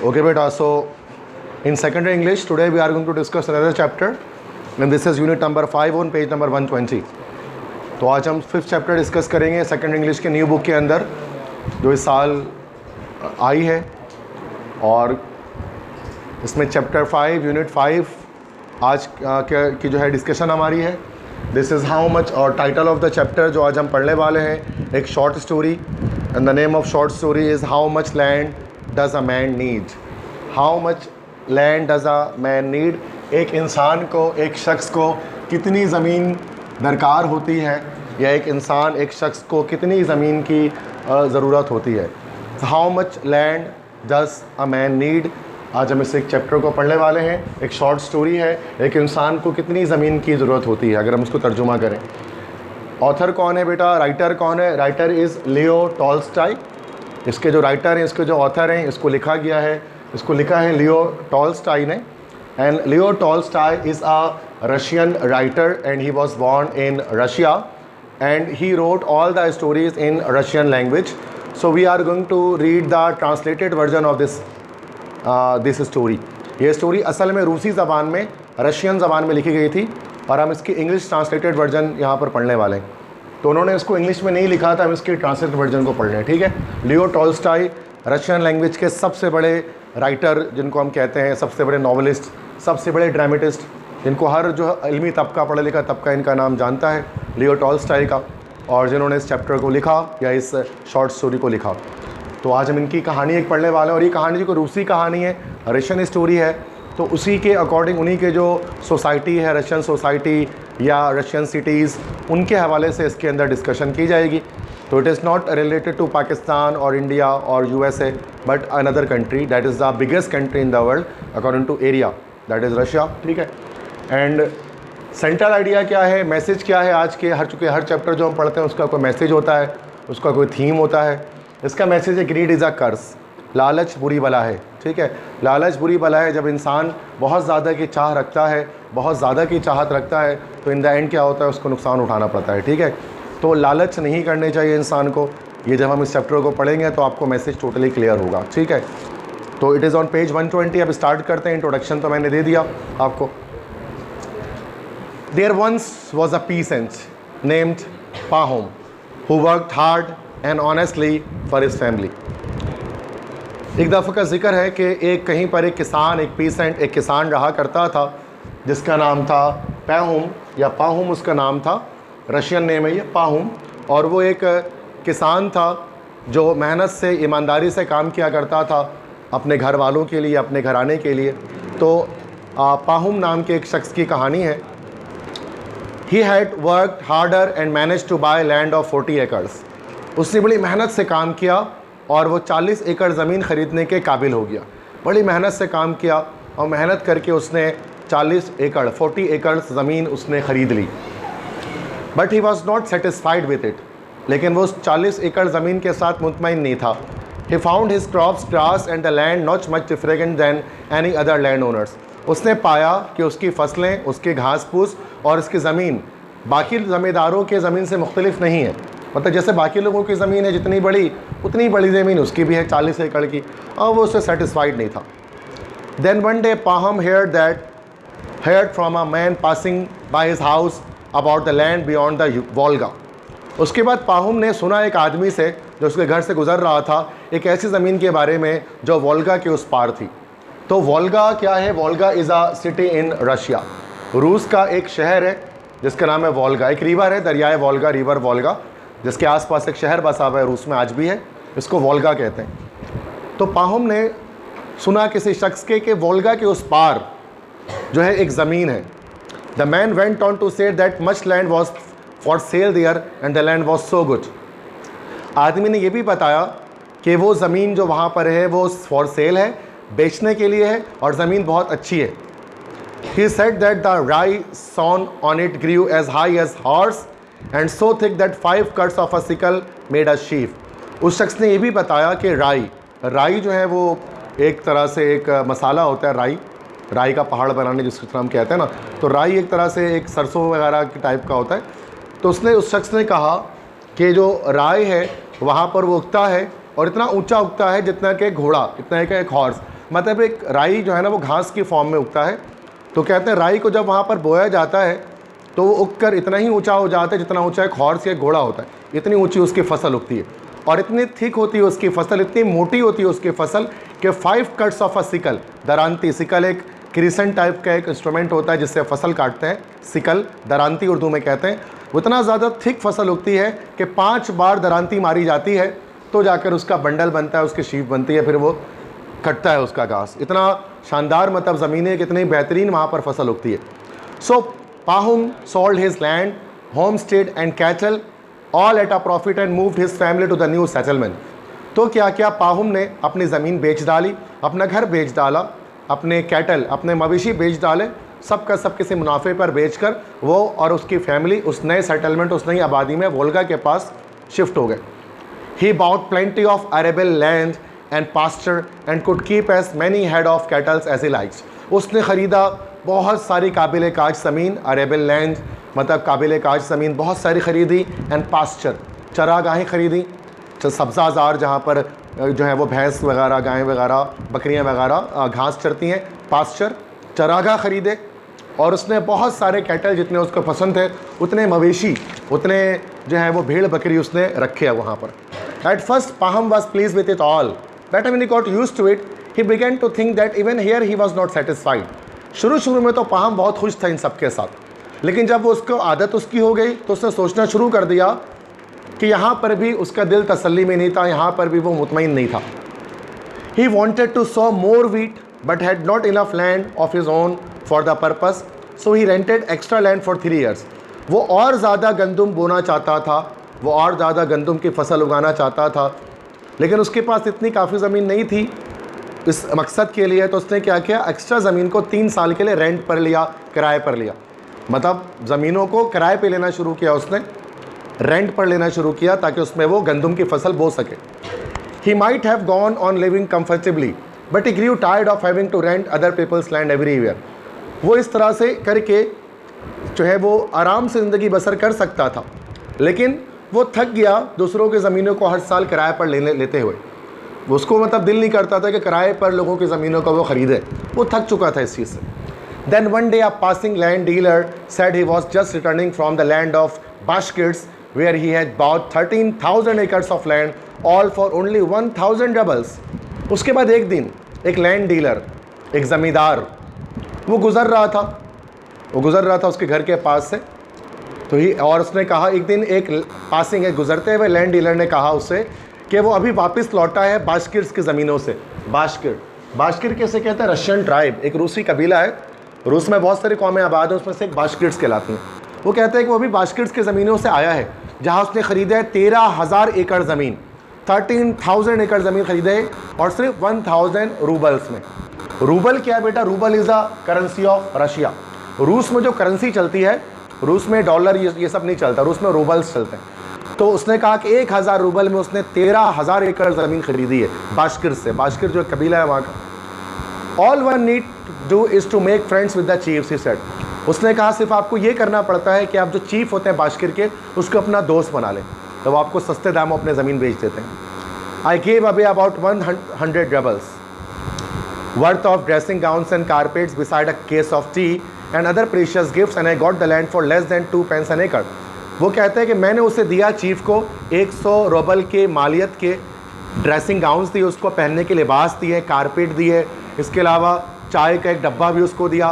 Okay beta, so in secondary English today we are going to discuss another chapter and this is unit number 5 on page number 120. तो आज हम 5th chapter discuss करेंगे second English के new book के अंदर जो इस साल आई है, और इसमें चैप्टर 5 यूनिट 5 आज की जो है डिस्कशन हमारी है. दिस इज़ हाउ मच, और टाइटल ऑफ द चैप्टर जो आज हम पढ़ने वाले हैं एक short story, and the name of short story is how much land does a man need. How much land does a man need. एक इंसान को, एक शख्स को कितनी ज़मीन दरकार होती है, या एक इंसान, एक शख्स को कितनी ज़मीन की ज़रूरत होती है. How much land does a man need. आज हम इस एक चैप्टर को पढ़ने वाले हैं. एक शॉर्ट स्टोरी है, एक इंसान को कितनी ज़मीन की ज़रूरत होती है, अगर हम उसको तर्जुमा करें. ऑथर कौन है बेटा, राइटर कौन है? Writer is Leo Tolstoy. इसके जो राइटर हैं, इसके जो ऑथर हैं, इसको लिखा गया है, इसको लिखा है लियो टॉल्स्टॉय ने. And Leo Tolstoy is a Russian writer and he was born in Russia and he wrote all the stories in Russian language. So we are going to read the translated version of this story. ये story असल में रूसी ज़बान में, Russian ज़बान में लिखी गई थी, और हम इसकी इंग्लिश ट्रांसलेटेड वर्जन यहाँ पर पढ़ने वाले हैं. तो उन्होंने इसको इंग्लिश में नहीं लिखा था, हम इसके ट्रांसलेटेड वर्जन को पढ़ रहे हैं. ठीक है. लियो टॉल्स्टॉय रशियन लैंग्वेज के सबसे बड़े राइटर जिनको हम कहते हैं, सबसे बड़े नॉवलिस्ट, सबसे बड़े ड्रामेटिस्ट, जिनको हर जो इल्मी तबका, पढ़ा लिखा तबका इनका नाम जानता है, लियो टॉल्स्टॉय का, और जिन्होंने इस चैप्टर को लिखा या इस शॉर्ट स्टोरी को लिखा. तो आज हम इनकी कहानी एक पढ़ने वाले हैं, और ये कहानी जो रूसी कहानी है, रशियन स्टोरी है, तो उसी के अकॉर्डिंग, उन्हीं के जो सोसाइटी है, रशियन सोसाइटी या रशियन सिटीज़, उनके हवाले से इसके अंदर डिस्कशन की जाएगी. तो it is not related to Pakistan और इंडिया और USA, but another country that is the biggest country in the world according to area, that is Russia. ठीक है. एंड सेंट्रल आइडिया क्या है, मैसेज क्या है आज के, हर चैप्टर जो हम पढ़ते हैं उसका कोई मैसेज होता है, उसका कोई थीम होता है. इसका मैसेज है ग्रीड इज़ अ कर्स. लालच बुरी बला है. ठीक है. लालच बुरी बला है. जब इंसान बहुत ज़्यादा की चाह रखता है, बहुत ज़्यादा की चाहत रखता है, तो इन द एंड क्या होता है, उसको नुकसान उठाना पड़ता है. ठीक है. तो लालच नहीं करनी चाहिए इंसान को. ये जब हम इस चैप्टर को पढ़ेंगे तो आपको मैसेज टोटली क्लियर होगा. ठीक है. तो इट इज़ ऑन पेज 120. अब स्टार्ट करते हैं. इंट्रोडक्शन तो मैंने दे दिया आपको. There once was a peasant named Pahom who worked hard and honestly for his family. एक दफ़ा का जिक्र है कि एक कहीं पर एक किसान, एक पीसेंट, एक किसान रहा करता था जिसका नाम था पाहुम, या पाहुम उसका नाम था. रशियन नेम है ये, पाहुम. और वो एक किसान था जो मेहनत से, ईमानदारी से काम किया करता था अपने घर वालों के लिए, अपने घराने के लिए. तो पाहुम नाम के एक शख्स की कहानी है. He had worked harder and managed to buy land of 40 acres. उसने बड़ी मेहनत से काम किया और वो 40 एकड़ ज़मीन ख़रीदने के काबिल हो गया. बड़ी मेहनत से काम किया और मेहनत करके उसने 40 एकड़ ज़मीन उसने ख़रीद ली. But he was not satisfied with it. लेकिन वो उस 40 एकड़ ज़मीन के साथ मुतमईन नहीं था. He found his crops grass and the land not much different than any other landowners. उसने पाया कि उसकी फसलें, उसके घास फूस और उसकी ज़मीन बाकी ज़मींदारों के ज़मीन से मुख्तलिफ नहीं है. मतलब जैसे बाकी लोगों की ज़मीन है जितनी बड़ी, उतनी बड़ी ज़मीन उसकी भी है 40 एकड़ की, और वो उससे सेटिस्फाइड नहीं था. Then one day Pahom heard from a man passing by his house about the land beyond the Volga. उसके बाद पाहुम ने सुना एक आदमी से जो उसके घर से गुज़र रहा था, एक ऐसी ज़मीन के बारे में जो वोल्गा के उस पार थी. तो वोल्गा क्या है? Volga is a city in Russia. रूस का एक शहर है जिसका नाम है वोल्गा. एक रिवर है, दरियाए वोल्गा, रिवर वोल्गा, जिसके आसपास एक शहर बसा हुआ है, रूस में आज भी है, इसको वोल्गा कहते हैं. तो पाहुम ने सुना किसी शख्स के कि वोल्गा के उस पार जो है एक ज़मीन है. The man went on to say that much land was for sale there and the land was so good. आदमी ने यह भी बताया कि वो ज़मीन जो वहाँ पर है वो फॉर सेल है, बेचने के लिए है, और ज़मीन बहुत अच्छी है. He said that the rye sown on it grew as high as horse and so thick that 5 cuts of a sickle made a sheaf. उस शख्स ने ये भी बताया कि राई जो है वो एक तरह से एक मसाला होता है. राई का पहाड़ बनाने जिसको हम कहते हैं ना, तो राई एक तरह से एक सरसों वगैरह की टाइप का होता है. तो उस शख्स ने कहा कि जो राई है वहाँ पर वो उगता है, और इतना ऊंचा उगता है जितना कि घोड़ा, इतना कि एक हॉर्स. मतलब एक राई जो है ना वो घास की फॉर्म में उगता है। तो कहते हैं राई को जब वहाँ पर बोया जाता है तो वो उग कर इतना ही ऊंचा हो जाता है जितना ऊंचा एक हॉर्स या घोड़ा होता है, इतनी ऊंची उसकी फसल उगती है। और इतनी थिक होती है उसकी फसल, इतनी मोटी होती है उसकी फसल कि 5 कट्स ऑफ अ सिकल, दरांती, सिकल एक क्रिसेंट टाइप का एक इंस्ट्रूमेंट होता है जिससे फसल काटते हैं, सिकल दरांती उर्दू में कहते हैं। उतना ज़्यादा थिक फसल उगती है कि 5 बार दरांती मारी जाती है तो जाकर उसका बंडल बनता है, उसकी शीप बनती है, फिर वो कटता है उसका घास। इतना शानदार मतलब ज़मीनें, कितनी बेहतरीन वहाँ पर फसल उगती है। सो पाहुम sold his land, homestead and cattle all at a profit and moved his family to the new settlement। तो क्या क्या पाहुम ने अपनी ज़मीन बेच डाली, अपना घर बेच डाला, अपने कैटल, अपने मवेशी बेच डाले, सब का सब किसी मुनाफे पर बेचकर वो और उसकी फैमिली उस नए सेटलमेंट, उस नई आबादी में वोल्गा के पास शिफ्ट हो गए। He bought plenty of arable land and pasture and could keep as many head of cattle as he likes। उसने ख़रीदा बहुत सारी काबिल काज ज़मीन, अरेबल लैंड मतलब काबिल काज ज़मीन बहुत सारी ख़रीदी, एंड पास्चर, चरागाहें ख़रीदी, सब्ज़ाज़ार जहाँ पर जो है वो भैंस वगैरह, गायें वगैरह, बकरियाँ वगैरह घास चरती हैं, पास्चर, चरागाह ख़रीदे। और उसने बहुत सारे कैटल, जितने उसको पसंद थे उतने मवेशी, उतने जो है वो भेड़ बकरी उसने रखे है वहाँ पर। At first Pahom was pleased with it all, but when he got used to it he began to think that even here he was not satisfied. शुरू में तो पाहम बहुत खुश था इन सब के साथ, लेकिन जब वो उसको आदत उसकी हो गई तो उसने सोचना शुरू कर दिया कि यहाँ पर भी उसका दिल तसल्ली में नहीं था, यहाँ पर भी वो मुतमईन नहीं था। He wanted to sow more wheat but had not enough land of his own for the purpose, so he rented extra land for 3 years। वो और ज़्यादा गंदम बोना चाहता था, वो और ज़्यादा गंदम की फसल उगाना चाहता था, लेकिन उसके पास इतनी काफ़ी ज़मीन नहीं थी इस मकसद के लिए। तो उसने क्या किया, एक्स्ट्रा ज़मीन को 3 साल के लिए रेंट पर लिया, किराए पर लिया, मतलब ज़मीनों को किराए पे लेना शुरू किया, उसने रेंट पर लेना शुरू किया ताकि उसमें वो गंदम की फसल बो सके। He might have gone on living comfortably but he grew tired of having to rent other people's land everywhere. वो इस तरह से करके जो है वो आराम से ज़िंदगी बसर कर सकता था, लेकिन वो थक गया दूसरों की ज़मीनों को हर साल किराए पर लेते हुए। उसको मतलब दिल नहीं करता था कि किराए पर लोगों की ज़मीनों को वो ख़रीदे, वो थक चुका था इस चीज़ से। Then one day a passing land dealer said he was just returning from the land of Bashkirs where he had bought 13,000 acres of land all for only 1,000 roubles. उसके बाद एक दिन एक लैंड डीलर, एक ज़मींदार, वो गुज़र रहा था उसके घर के पास से। तो ही और उसने कहा, एक दिन एक पासिंग है गुज़रते हुए लैंड डीलर ने कहा उससे कि वो अभी वापस लौटा है बाशकिर्स की ज़मीनों से। बाशकिर कैसे कहते हैं, रशियन ट्राइब, एक रूसी कबीला है, रूस में बहुत सारी कौमें आबाद हैं, उसमें से एक बाशकिर्स कहलाती हैं। वो कहते हैं कि वो अभी बाशकिर्स की ज़मीनों से आया है जहाँ उसने ख़रीदा है 13,000 एकड़ ज़मीन, 13,000 एकड़ ज़मीन ख़रीदे और सिर्फ 1,000 रूबल्स में। रूबल क्या है बेटा, rouble is the currency of Russia. रूस में जो करेंसी चलती है, रूस में डॉलर ये सब नहीं चलता, रूस में रूबल्स चलते हैं। तो उसने कहा कि 1,000 रूबल में उसने 13,000 एकड़ ज़मीन खरीदी है बाशकिर से। बाशकिर जो कबीला है वहाँ का। All one need do is to make friends with the chiefs, he said. उसने कहा सिर्फ आपको ये करना पड़ता है कि आप जो चीफ होते हैं बाशकिर के, उसको अपना दोस्त बना लें, तो वो आपको सस्ते दामों अपने ज़मीन बेच देते हैं। I gave away about 100 रबल्स worth of dressing gowns and carpets beside a case of tea and other precious gifts and I got the land for less than 2 pence an acre। वो कहते हैं कि मैंने उसे दिया चीफ को 100 rouble के मालियत के ड्रेसिंग गाउन्स दिए, उसको पहनने के लिबास दिए, कारपेट दिए, इसके अलावा चाय का एक डब्बा भी उसको दिया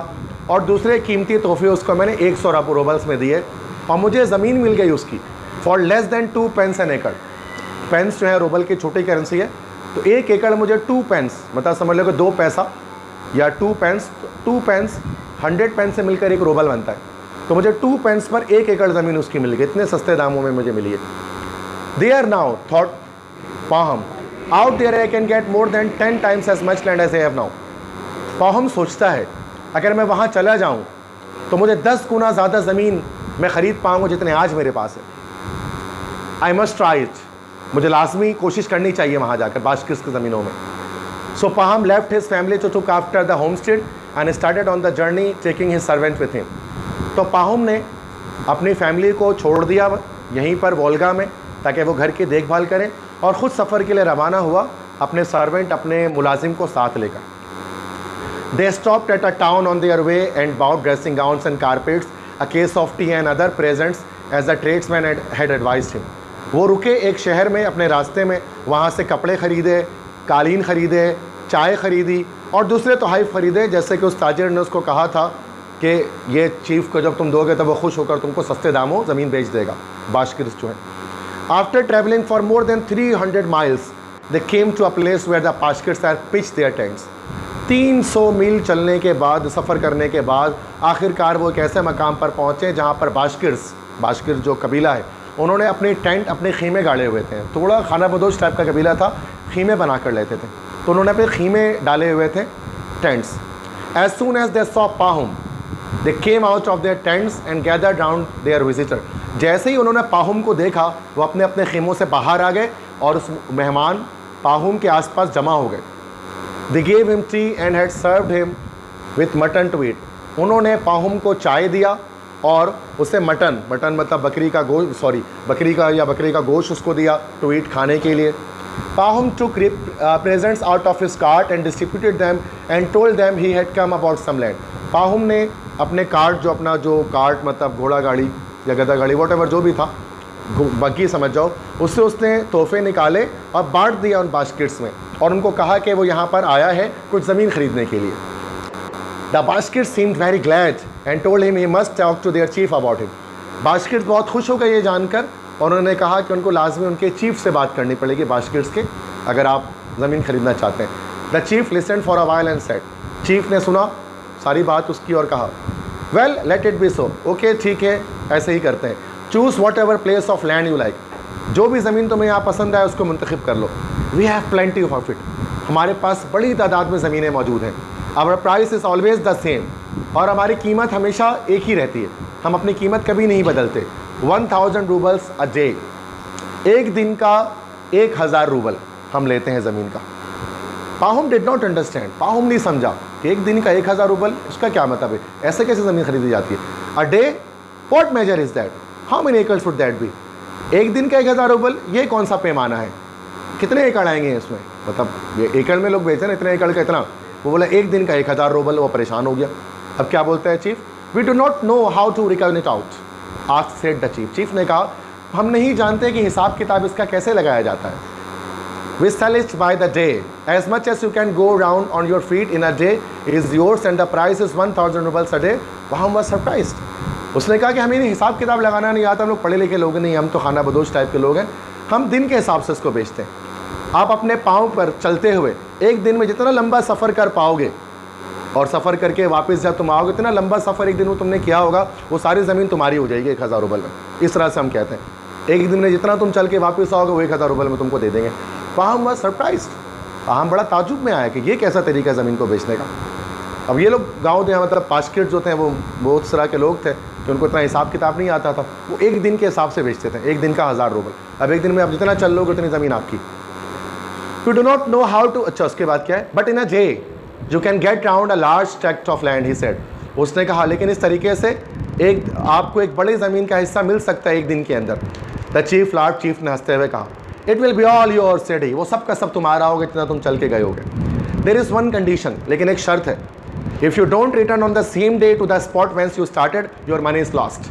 और दूसरे कीमती तोहफे उसको मैंने 100 रूबल्स में दिए और मुझे ज़मीन मिल गई उसकी for less than 2 pence an acre. Pence जो है रूबल की छोटी करेंसी है, तो 1 एकड़ मुझे 2 पेंस, मतलब समझ लो कि 2 पैसा या 2 पेंस 100 पेंस से मिलकर 1 रूबल बनता है। तो मुझे 2 पेंस पर 1 एकड़ ज़मीन उसकी मिल गई, इतने सस्ते दामों में मुझे मिली है। There now thought Pahom out there I can get more than 10 times as much land as I have now. Pahom सोचता है अगर मैं वहाँ चला जाऊँ तो मुझे 10 गुना ज़्यादा ज़मीन मैं ख़रीद पाऊँगा जितने आज मेरे पास है। आई मस्ट ट्राई इट, मुझे लाजमी कोशिश करनी चाहिए वहाँ जाकर बाशकिर्स की ज़मीनों में। So Pahom left his family to look after the homestead and started on the journey taking his servant with him. तो पाहुम ने अपनी फैमिली को छोड़ दिया यहीं पर वोल्गा में ताकि वो घर की देखभाल करें और ख़ुद सफ़र के लिए रवाना हुआ अपने सर्वेंट, अपने मुलाजिम को साथ लेकर। They stopped at a town on their way and bought dressing gowns and carpets, a case of tea and other presents as the tradesman had advised him. वो रुके एक शहर में अपने रास्ते में, वहाँ से कपड़े ख़रीदे, कालीन ख़रीदे, चाय ख़रीदी और दूसरे तोहफ़े ख़रीदे, जैसे कि उस ताजिर ने उसको कहा था कि ये चीफ को जब तुम दोगे तब वो खुश होकर तुमको सस्ते दामों ज़मीन बेच देगा। बाशकिर्स जो है, after travelling for more than 300 miles they came to a place where the Bashkirs are pitch their tents. 300 मील चलने के बाद, सफ़र करने के बाद आखिरकार वो एक ऐसे मकाम पर पहुँचे जहाँ पर बाशकिर जो कबीला है, उन्होंने अपनी टेंट, अपने खीमे गाड़े हुए थे। थोड़ा खाना बदोश टाइप का कबीला था, खीमे बना कर लेते थे, तो उन्होंने अपने खीमे डाले हुए थे, tents. As soon as they saw Pahom they came out of their tents and gathered round their visitor. जैसे ही उन्होंने पाहुम को देखा, वो अपने अपने खीमों से बाहर आ गए और उस मेहमान पाहुम के आसपास जमा हो गए। They gave him tea and had served him with mutton to eat. उन्होंने पाहुम को चाय दिया और उसे मटन मतलब बकरी का गोश्त उसको दिया, टू ईट, खाने के लिए। पाहुम took presents out of his cart and distributed them and told them he had come about some land. पाहुम ने अपने कार्ट, अपना कार्ट मतलब घोड़ा गाड़ी या गधा गाड़ी, वॉट जो भी था, बग्गी समझ जाओ, उससे उसने तोहफे निकाले और बांट दिया उन बास्केट्स में और उनको कहा कि वो यहाँ पर आया है कुछ ज़मीन ख़रीदने के लिए। The basket seemed very glad and told him he must talk to their chief about him. Baskets बहुत खुश हो गए ये जानकर और उन्होंने कहा कि उनको लाजमी उनके चीफ से बात करनी पड़ेगी बास्केट्स के, अगर आप ज़मीन ख़रीदना चाहते हैं। The chief listened for a while and said, चीफ ने सुना सारी बात उसकी और कहा, well let it be so, okay ठीक है, ऐसे ही करते हैं। Choose what ever place of land you like, जो भी ज़मीन तुम्हें यहाँ पसंद आए उसको मुंतखब कर लो। We have plenty of it, हमारे पास बड़ी तादाद में ज़मीनें मौजूद हैं। Our price is always the same, और हमारी कीमत हमेशा एक ही रहती है, हम अपनी कीमत कभी नहीं बदलते। 1000 रूबल्स अ डे, एक दिन का 1000 रूबल हम लेते हैं ज़मीन का। पाहुम डिड नॉट अंडरस्टैंड, पाहुम नहीं समझा कि एक दिन का 1000 रूबल, उसका क्या मतलब है, ऐसे कैसे ज़मीन खरीदी जाती है। A day, what measure is that, how many acre should that be, एक दिन का 1000 रूबल, ये कौन सा पैमाना है, कितने एकड़ आएंगे इसमें, मतलब ये एकड़ में लोग बेचते हैं, इतने एकड़ का इतना, वो बोला एक दिन का 1000 रूबल, वो परेशान हो गया। अब क्या बोलता है chief, we do not know how to record it out, asked said the chief. Chief ने कहा हम नहीं जानते कि हिसाब किताब इसका कैसे लगाया जाता है। We sell it by the day, as much as you can go round on your feet in a day is yours and the price is 1000 roubles a day. वहाँ वाज सरप्राइज्ड, उसने कहा कि हमें हिसाब किताब लगाना नहीं आता, हम लोग पढ़े लिखे लोग नहीं, हम तो खाना बदोश टाइप के लोग हैं, हम दिन के हिसाब से इसको बेचते हैं। आप अपने पाँव पर चलते हुए एक दिन में जितना लंबा सफ़र कर पाओगे और सफ़र करके वापस जब तुम आओगे, इतना लंबा सफ़र एक दिन में तुमने किया होगा, वो सारी ज़मीन तुम्हारी हो जाएगी 1000 रूबल में। इस तरह से हम कहते हैं एक दिन में जितना तुम चल के वापस आओगे वो 1000 रूबल में तुमको दे देंगे। पाहम वाज सरप्राइज्ड, पाहम बड़ा ताजुब में आया कि ये कैसा तरीका ज़मीन को बेचने का। अब ये लोग गाँव में मतलब बास्केट जो थे वो बहुत तरह के लोग थे कि उनको इतना हिसाब किताब नहीं आता था, वो एक दिन के हिसाब से बेचते थे, एक दिन का 1000 रूबल। अब एक दिन में आप जितना चल लोगे उतनी ज़मीन आपकी। You do not know how to, अच्छा उसके बाद क्या है, but in a day you can get round a large tract of land, he said. उसने कहा लेकिन इस तरीके से आपको एक बड़ी ज़मीन का हिस्सा मिल सकता है एक दिन के अंदर। द चीफ लार्ड, चीफ ने हंसते हुए कहा, it will be all your, said he, वो सब का सब तुम्हारा होगा जितना तुम चल के गए होगे। देयर इज़ वन कंडीशन, लेकिन एक शर्त है, if you don't return on the same day to the spot whence you started your money is lost.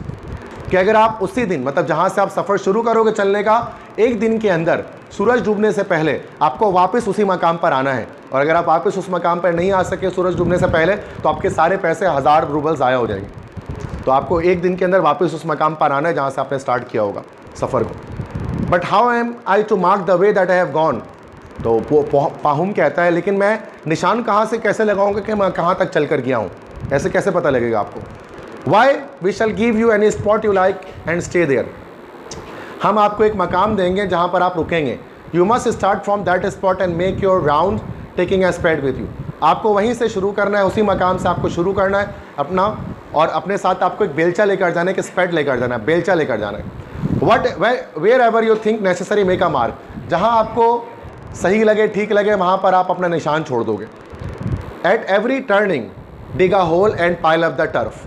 कि अगर आप उसी दिन मतलब जहाँ से आप सफ़र शुरू करोगे चलने का, एक दिन के अंदर सूरज डूबने से पहले आपको वापस उसी मकाम पर आना है, और अगर आप वापस उस मकाम पर नहीं आ सके सूरज डूबने से पहले तो आपके सारे पैसे 1000 रूबल ज़ाया हो जाएंगे। तो आपको एक दिन के अंदर वापस उस मकाम पर आना है जहाँ से आपने स्टार्ट किया होगा सफ़र को। But how am I to mark the way that I have gone, तो पाहुम कहता है लेकिन मैं निशान कहाँ से कैसे लगाऊंगा कि मैं कहाँ तक चल कर गया हूँ, ऐसे कैसे पता लगेगा आपको। Why we shall give you any spot you like and stay there, हम आपको एक मकाम देंगे जहाँ पर आप रुकेंगे। You must start from that spot and make your round taking a spade with you, आपको वहीं से शुरू करना है, उसी मकाम से आपको शुरू करना है अपना, और अपने साथ आपको एक बेलचा लेकर जाना है, कि स्प्रेड लेकर जाना है, बेलचा लेकर जाना है। Wherever you think necessary make a mark, जहाँ आपको सही लगे ठीक लगे वहाँ पर आप अपना निशान छोड़ दोगे। At every turning dig a hole and pile up the turf,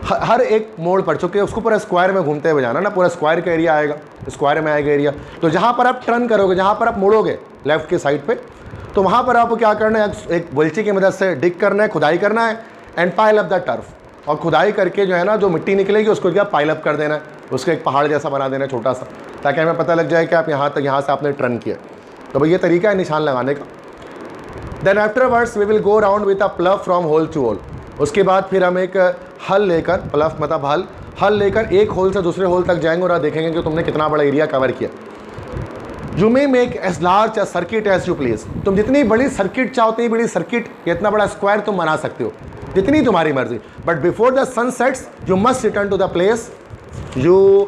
हर एक मोड़ पर, चूँकि उसको पूरा स्क्वायर में घूमते हुए जाना ना, पूरा स्क्वायर का एरिया आएगा, स्क्वायर में आएगा एरिया, तो जहाँ पर आप टर्न करोगे, जहाँ पर आप मुड़ोगे लेफ़्ट की साइड पे, तो वहाँ पर आपको क्या करना है, एक बल्ची की मदद से डिग करना है, खुदाई करना है, and pile up the turf, और खुदाई करके जो है ना जो मिट्टी निकलेगी उसको क्या पाइल अप कर देना है, उसको एक पहाड़ जैसा बना देना है छोटा सा, ताकि हमें पता लग जाए कि आप यहाँ से आपने टर्न किया। तो भाई ये तरीका है निशान लगाने का। Then afterwards we will go around with a plough from hole to hole. उसके बाद फिर हम एक हल लेकर, प्लव मतलब हल लेकर एक होल से दूसरे होल तक जाएंगे और आप देखेंगे कि तुमने कितना बड़ा एरिया कवर किया। You may make as large a circuit as you please. तुम जितनी बड़ी सर्किट चाहो उतनी बड़ी सर्किट, इतना बड़ा स्क्वायर तुम बना सकते हो, जितनी तुम्हारी मर्जी। But before the sun sets you must return to the place you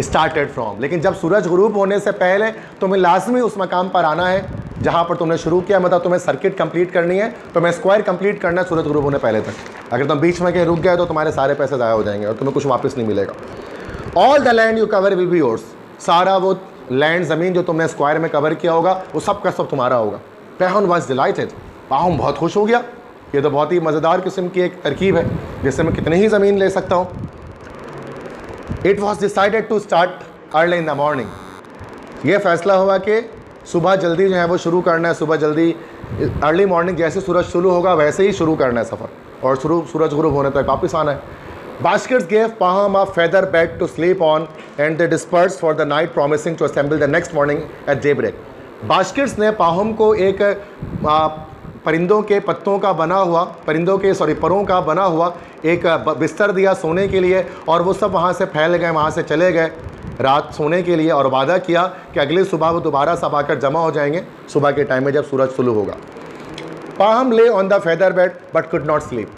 started from. लेकिन जब सूरज गुरूब होने से पहले तुम्हें लाजमी उस मकाम पर आना है जहाँ पर तुमने शुरू किया। मतलब तुम्हें सर्किट कंप्लीट करनी है, तुम्हें स्क्वायर कंप्लीट करना है सूरज गुरूब होने पहले तक। अगर तुम बीच में कहीं रुक गए तो तुम्हारे सारे पैसे ज़ाया हो जाएंगे और तुम्हें कुछ वापस नहीं मिलेगा। All the land you cover will be yours. सारा वो लैंड, ज़मीन जो तुमने स्क्वायर में कवर किया होगा वो सब का सब तुम्हारा होगा। पाहुम वाज डिलाइटेड। पाहुम बहुत खुश हो गया। ये तो बहुत ही मज़ेदार किस्म की एक तरकीब है जिससे मैं कितनी ही ज़मीन ले सकता हूँ। It was decided to start early in the morning. ये फैसला हुआ कि सुबह जल्दी जो है वो शुरू करना है। सुबह जल्दी अर्ली मॉर्निंग जैसे सूरज शुरू होगा वैसे ही शुरू करना है सफ़र, और सूरज गुरूब होने तक वापस आना है। Bashkirs gave Pahom a feather bed to sleep on and they disperse for the night promising to assemble the next morning at daybreak. Bashkirs ने पाहम को एक परिंदों के पत्तों का बना हुआ, परों का बना हुआ एक बिस्तर दिया सोने के लिए, और वो सब वहाँ से फैल गए, वहाँ से चले गए रात सोने के लिए, और वादा किया कि अगली सुबह वो दोबारा सब आकर जमा हो जाएंगे सुबह के टाइम में जब सूरज शुरू होगा। Pahom lay on the feather bed but could not sleep.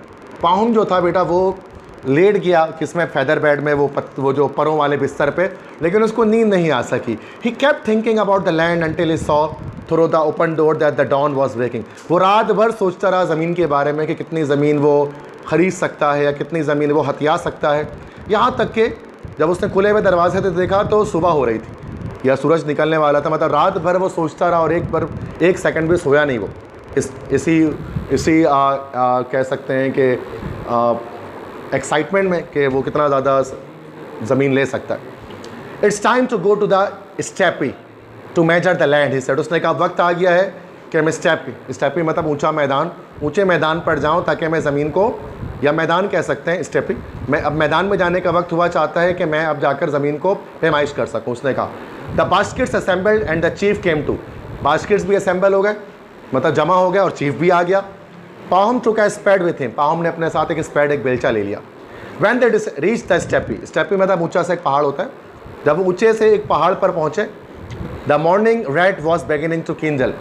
Pahom जो था बेटा वो लेट गया किसमें, फेदर बेड में, वो जो परों वाले बिस्तर पे, लेकिन उसको नींद नहीं आ सकी। He kept thinking about the land until he saw through the open door that the dawn was breaking. वो रात भर सोचता रहा ज़मीन के बारे में कि कितनी ज़मीन वो ख़रीद सकता है या कितनी ज़मीन वो हथिया सकता है, यहाँ तक कि जब उसने खुले हुए दरवाजे से देखा तो सुबह हो रही थी या सूरज निकलने वाला था। मतलब रात भर वो सोचता रहा और एक सेकंड भी सोया नहीं वो, इसी कह सकते हैं कि एक्साइटमेंट में कि वो कितना ज़्यादा ज़मीन ले सकता है। It's time to go to the steppe to measure the land he said. उसने कहा वक्त आ गया है कि मैं स्टेपी मतलब ऊंचा मैदान, ऊंचे मैदान पर जाऊं ताकि मैं ज़मीन को, या मैदान कह सकते हैं स्टेपी, मैं अब मैदान में जाने का वक्त हुआ, चाहता है कि मैं अब जाकर ज़मीन को पैमाइश कर सकूं। उसने कहा the baskets assembled and the chief came too. Baskets भी असेंबल हो गए, मतलब जमा हो गए, और चीफ भी आ गया। पाहम टुक अ स्पैड विथ हिम। पाहम ने अपने साथ एक स्पैड, एक बेलचा ले लिया। When they reach the steppe मतलब ऊंचा से एक पहाड़ होता है। जब वो ऊंचे से एक पहाड़ पर पहुँचे, the morning red was beginning to kindle.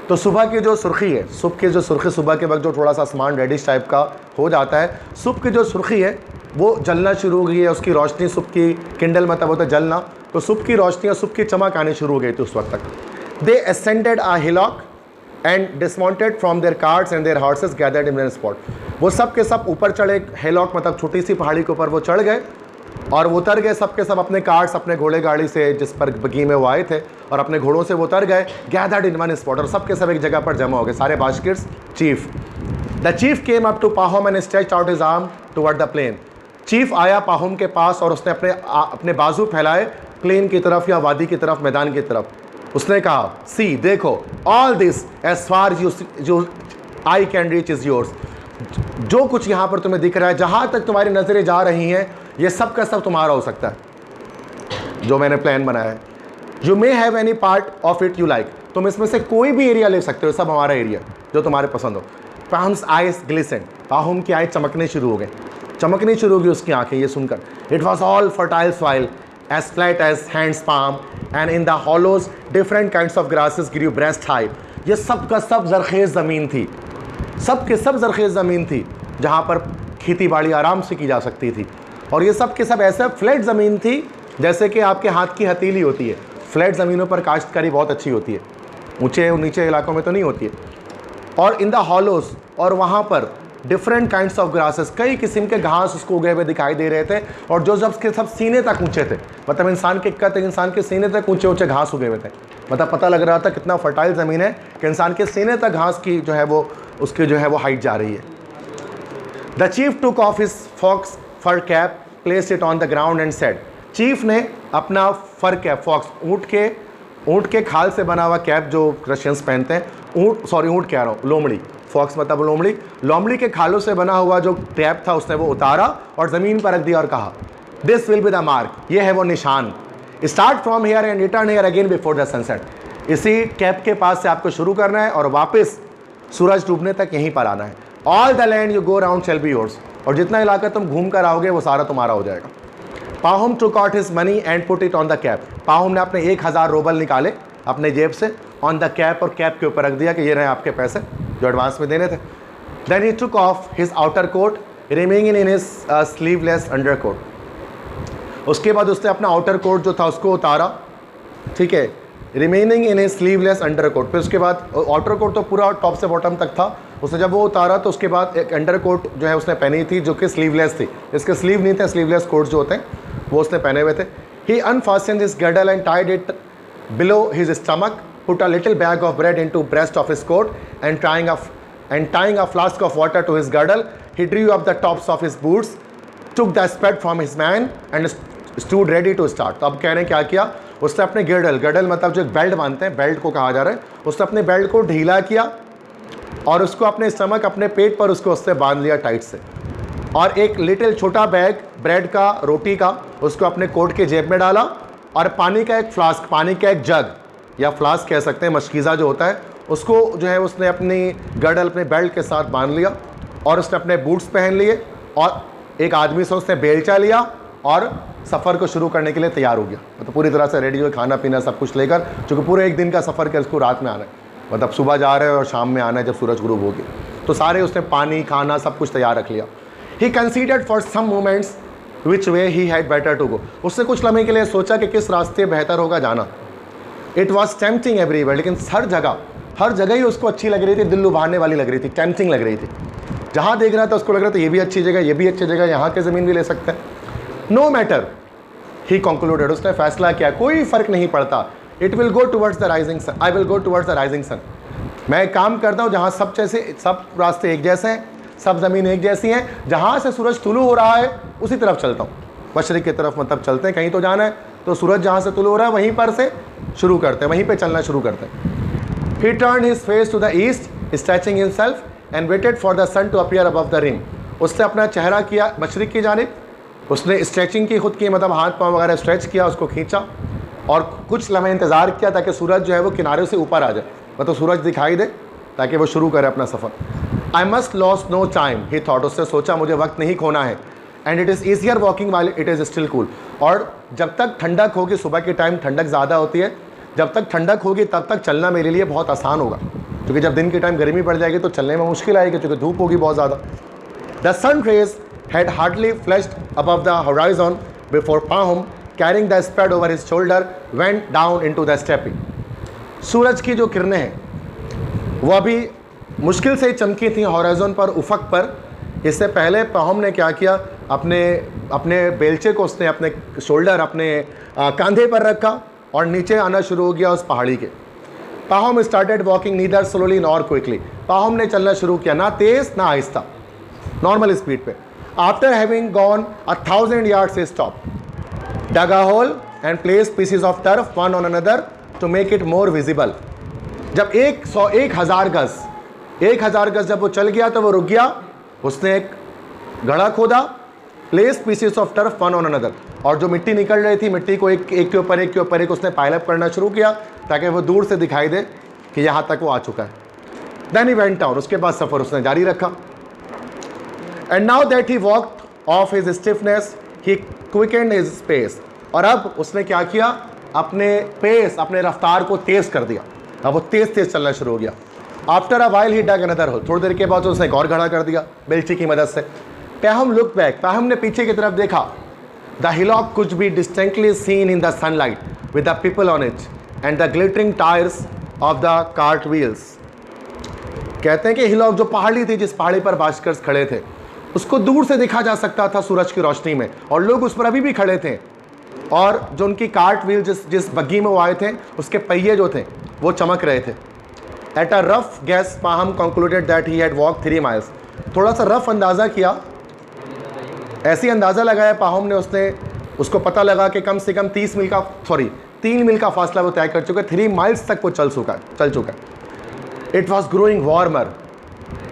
तो सुबह की जो सुर्खी है, सुबह के वक्त जो थोड़ा सा आसमान रेडिश टाइप का हो जाता है, सुबह की जो सुर्खी है वो जलना शुरू हो गई है। उसकी रोशनी, सुबह की किंडल मतलब होता है जलना, तो सुबह की रोशनी और सुबह की चमक आनी शुरू हो गई थी उस वक्त तक। They ascended a hillock and dismounted from their carts and their horses gathered in spot. वो सब के सब ऊपर चढ़े, हेलॉक मतलब छोटी सी पहाड़ी के ऊपर वो चढ़ गए और वो उतर गए सब के सब अपने कार्ट्स, अपने घोड़े गाड़ी से जिस पर बगी में वो आए थे, और अपने घोड़ों से वो उतर गए। गैदर्ड इन वन स्पॉट, और सब के सब एक जगह पर जमा हो गए, सारे Bashkirs. Chief the chief came up to Pahom and stretched out his arm toward the plain. Chief आया पाहुम के पास और उसने अपने बाजू फैलाए प्लेन की तरफ या वादी की तरफ, मैदान की तरफ। उसने कहा सी देखो, ऑल दिस एज फार जो I can reach is yours. जो कुछ यहाँ पर तुम्हें दिख रहा है, जहाँ तक तुम्हारी नज़रें जा रही हैं, ये सब का सब तुम्हारा हो सकता है जो मैंने प्लान बनाया है। You may have any part of it you like. तुम इसमें से कोई भी एरिया ले सकते हो, सब हमारा एरिया जो तुम्हारे पसंद हो। पाहुम्स आइज ग्लिसन। पाहुम की आँखें चमकने शुरू हो गई, चमकनी शुरू हो गई उसकी आंखें ये सुनकर। It was all fertile soil as flat as hands palm and in the hollows different kinds of grasses grew breast high. ये सब का सब जरखेज़ ज़मीन थी, सब के सब जरखेज़ ज़मीन थी जहाँ पर खेती बाड़ी आराम से की जा सकती थी। और ये सब के सब ऐसा फ्लैट ज़मीन थी जैसे कि आपके हाथ की हथेली होती है। फ्लैट ज़मीनों पर काश्तकारी बहुत अच्छी होती है, ऊंचे नीचे इलाकों में तो नहीं होती है। और इन द हॉलोज, और वहाँ पर डिफरेंट काइंड्स ऑफ ग्रासेस, कई किस्म के घास उसको उगे हुए दिखाई दे रहे थे, और जो जब के सब सीने तक ऊंचे थे, मतलब इंसान के सीने तक ऊंचे ऊंचे घास उगे हुए थे। मतलब पता लग रहा था कितना फर्टाइल ज़मीन है कि इंसान के सीने तक घास की जो है वो उसकी जो है वो हाइट जा रही है। The chief took off his fox fur cap, placed it on the ground and said. चीफ ने अपना फर कैप, फॉक्स ऊँट के खाल से बना हुआ कैप जो रशियंस पहनते हैं, ऊँट कह रहा हूँ, लोमड़ी, फॉक्स मतलब लोमड़ी। लोमड़ी के खालों से बना हुआ जो ट्रैप था उसने वो उतारा और ज़मीन पर रख दिया और कहा this will be the mark, ये है वो निशान। Start from here and return here again before the sunset. इसी कैप के पास से आपको शुरू करना है और वापस सूरज डूबने तक यहीं पर आना है। All the land you go around shall be yours, और जितना इलाका तुम घूम कर आओगे वो सारा तुम्हारा हो जाएगा। Pahom took out his money and put it on the cap. Pahom ने अपने 1000 रूबल निकाले अपने जेब से, ऑन द कैप, और कैप के ऊपर रख दिया कि ये रहे आपके पैसे जो एडवांस में देने थे। Then he took off his outer coat remaining in his sleeveless under coat. उसके बाद उसने अपना आउटर कोट जो था उसको उतारा, ठीक है, remaining in his sleeveless under coat. फिर उसके बाद आउटर कोट तो पूरा टॉप से बॉटम तक था, उसने जब वो उतारा तो उसके बाद एक अंडर कोट जो है उसने पहनी थी जो कि स्लीवलेस थी, इसके स्लीव नहीं थे, स्लीवलेस कोट जो होते हैं वो उसने पहने हुए थे। ही अनफास्टेंड his girdle and tied it below his stomach, put a little bag of bread into breast of his coat and tying a flask of water to his girdle, he drew up the tops of his boots, took the spade from his man and stood ready to start। तो अब कह रहे हैं क्या किया, उसने अपने गिर्डल मतलब जो एक बेल्ट बांधते हैं, बेल्ट को कहा जा रहा है, उसने अपने बेल्ट को ढीला किया और उसको अपने स्टमक, अपने पेट पर उसको उससे बांध लिया टाइट से, और एक लिटिल छोटा बैग ब्रेड का, रोटी का, उसको अपने कोट के जेब में डाला, और पानी का एक फ्लास्क, पानी का एक जग या फ्लास्क कह सकते हैं, मशकीज़ा जो होता है, उसको जो है उसने अपनी गर्डल, अपने बेल्ट के साथ बांध लिया, और उसने अपने बूट्स पहन लिए, और एक आदमी से उसने बेलचा लिया और सफ़र को शुरू करने के लिए तैयार हो गया। मतलब पूरी तरह से रेडी हो, खाना पीना सब कुछ लेकर, चूँकि पूरे एक दिन का सफ़र कर उसको रात में आना है, मतलब सुबह जा रहे हैं और शाम में आना है जब सूरज गुरूब होगी, तो सारे उसने पानी, खाना सब कुछ तैयार रख लिया। He considered for some moments which way he had better to go. उसने कुछ लम्हे के लिए सोचा कि किस रास्ते बेहतर होगा जाना। इट वॉज टेम्पटिंग एवरीवेयर, लेकिन हर जगह ही उसको अच्छी लग रही थी, दिल लुभाने वाली लग रही थी, टेम्पटिंग लग रही थी। जहाँ देख रहा था उसको लग रहा था ये भी अच्छी जगह, ये भी अच्छी जगह, यहाँ की ज़मीन भी ले सकते हैं। नो मैटर, ही कंक्लूडेड, उसने फैसला किया, कोई फ़र्क नहीं पड़ता। It will go towards the rising sun, I will go towards the rising sun. मैं एक काम करता हूँ जहाँ सब रास्ते एक जैसे हैं, सब ज़मीन एक जैसी हैं, जहाँ से सूरज तुलू हो रहा है उसी तरफ चलता हूँ, मशरिक़ की तरफ मतलब चलते हैं, कहीं तो जाना है, तो सूरज जहाँ से तुलू हो रहा है वहीं पर से शुरू करते हैं, वहीं पे चलना शुरू करते हैं। He turned his face to the east, stretching himself and waited for the sun to appear above the rim। उसने अपना चेहरा किया मशरिक़ की जानिब, उसने स्ट्रेचिंग की खुद की, मतलब हाथ पाँव वगैरह स्ट्रेच किया, उसको खींचा और कुछ लम्हे इंतज़ार किया ताकि सूरज जो है वो किनारे से ऊपर आ जाए, मतलब सूरज दिखाई दे ताकि वो शुरू करे अपना सफ़र। I must lose no time, he thought, उससे सोचा मुझे वक्त नहीं खोना है। And it is easier walking while it is still cool, और जब तक ठंडक होगी, सुबह के टाइम ठंडक ज़्यादा होती है, जब तक ठंडक होगी तब तक चलना मेरे लिए बहुत आसान होगा, क्योंकि जब दिन के टाइम गर्मी पड़ जाएगी तो चलने में मुश्किल आएगी, क्योंकि धूप होगी बहुत ज़्यादा। The sun rays had hardly flashed above the horizon before Pahom carrying the spade over his shoulder went down into the stepping. सूरज की जो किरणें हैं वो अभी मुश्किल से चमकी थी होराइजन पर, उफक पर। इससे पहले पाहुम ने क्या किया, अपने बेलचे को उसने अपने शोल्डर, अपने कंधे पर रखा और नीचे आना शुरू हो गया उस पहाड़ी के। Pahom started walking neither slowly nor quickly, Pahom ने चलना शुरू किया, ना तेज़ ना आहिस्ता, नॉर्मल स्पीड पे। आफ्टर हैविंग गॉन 1000 yards से stop, dug a hole and placed pieces of turf one on another to make it more visible। जब 1000 गज जब वो चल गया तो वो रुक गया, उसने एक गड्ढा खोदा, place pieces of turf one on another, और जो मिट्टी निकल रही थी मिट्टी को एक के ऊपर एक उसने पाइलअप करना शुरू किया ताकि वो दूर से दिखाई दे कि यहाँ तक वो आ चुका है। देन ही वेंट डाउन, उसके बाद सफ़र उसने जारी रखा। And now that he walked off his stiffness he quickened his space, और अब उसने क्या किया, अपने पेस, अपने रफ्तार को तेज़ कर दिया, अब वो तेज़ चलना शुरू हो गया। After a while he dug another hole, थोड़ी देर के बाद उसने एक और गड्ढा कर दिया बेलची की मदद से। पाहुम लुक बैक, पाहुम ने पीछे की तरफ देखा। The hillock could be distinctly seen in the sunlight with the people on it and the glittering tyres of the cart wheels. कहते हैं कि हिलॉक जो पहाड़ी थी, जिस पहाड़ी पर बाशकर्स खड़े थे, उसको दूर से देखा जा सकता था सूरज की रोशनी में, और लोग उस पर अभी भी खड़े थे, और जो उनकी कार्ट व्हील जिस बग्गी में वो आए थे उसके पहिए जो थे वो चमक रहे थे। At a rough guess Pahom concluded that he had walk 3 miles। थोड़ा सा रफ अंदाज़ा किया, ऐसी अंदाज़ा लगाया पाहुम ने, उसको पता लगा कि कम से कम 3 मील का फासला वो तय कर चुका है, 3 miles तक वो चल चुका है। इट वॉज ग्रोइंग वार्मर,